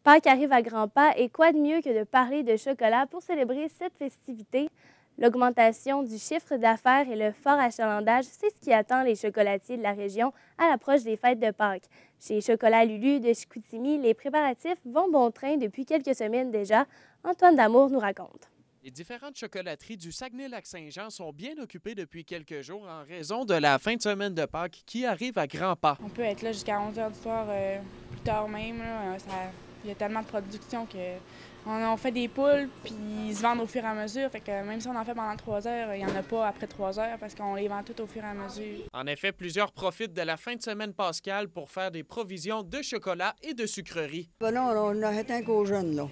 Pâques arrive à grands pas et quoi de mieux que de parler de chocolat pour célébrer cette festivité? L'augmentation du chiffre d'affaires et le fort achalandage, c'est ce qui attend les chocolatiers de la région à l'approche des fêtes de Pâques. Chez Chocolat Lulu de Chicoutimi, les préparatifs vont bon train depuis quelques semaines déjà. Antoine Damour nous raconte. Les différentes chocolateries du Saguenay-Lac-Saint-Jean sont bien occupées depuis quelques jours en raison de la fin de semaine de Pâques qui arrive à grands pas. On peut être là jusqu'à 11 h du soir, plus tard même. Il y a tellement de production on fait des poules, puis ils se vendent au fur et à mesure. Fait que même si on en fait pendant 3 heures, il n'y en a pas après 3 heures parce qu'on les vend toutes au fur et à mesure. En effet, plusieurs profitent de la fin de semaine pascale pour faire des provisions de chocolat et de sucreries. Ben non, on arrête un qu'aux jeunes, là.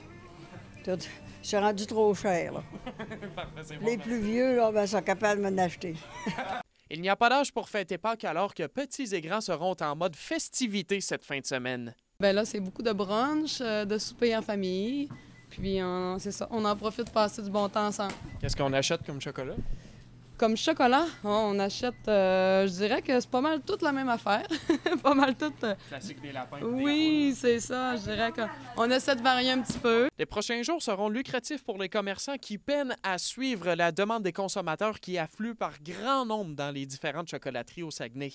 C'est rendu trop cher, là. Parfait, Les plus vieux, là, ben, sont capables de m'en acheter. Il n'y a pas d'âge pour fêter Pâques alors que petits et grands seront en mode festivité cette fin de semaine. Bien là, c'est beaucoup de brunch, de souper en famille. Puis c'est ça, on en profite de passer du bon temps ensemble. Qu'est-ce qu'on achète comme chocolat? Comme chocolat, on achète, je dirais que c'est pas mal toute la même affaire. Pas mal toute. Classique des lapins. Oui, c'est ça. Je dirais qu'on essaie de varier un petit peu. Les prochains jours seront lucratifs pour les commerçants qui peinent à suivre la demande des consommateurs qui affluent par grand nombre dans les différentes chocolateries au Saguenay.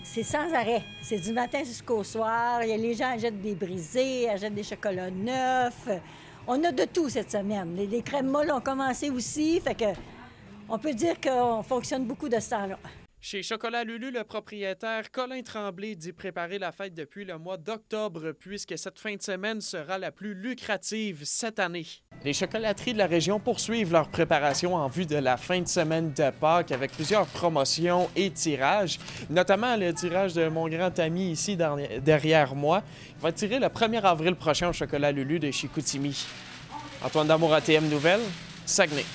C'est sans arrêt. C'est du matin jusqu'au soir. Les gens achètent des brisés, achètent des chocolats neufs. On a de tout cette semaine. Les crèmes molles ont commencé aussi, fait que on peut dire qu'on fonctionne beaucoup de ce temps-là. Chez Chocolat Lulu, le propriétaire Colin Tremblay dit préparer la fête depuis le mois d'octobre puisque cette fin de semaine sera la plus lucrative cette année. Les chocolateries de la région poursuivent leur préparation en vue de la fin de semaine de Pâques avec plusieurs promotions et tirages, notamment le tirage de mon grand ami ici derrière moi. Il va tirer le 1er avril prochain au Chocolat Lulu de Chicoutimi. Antoine Damour, ATM Nouvelles, Saguenay.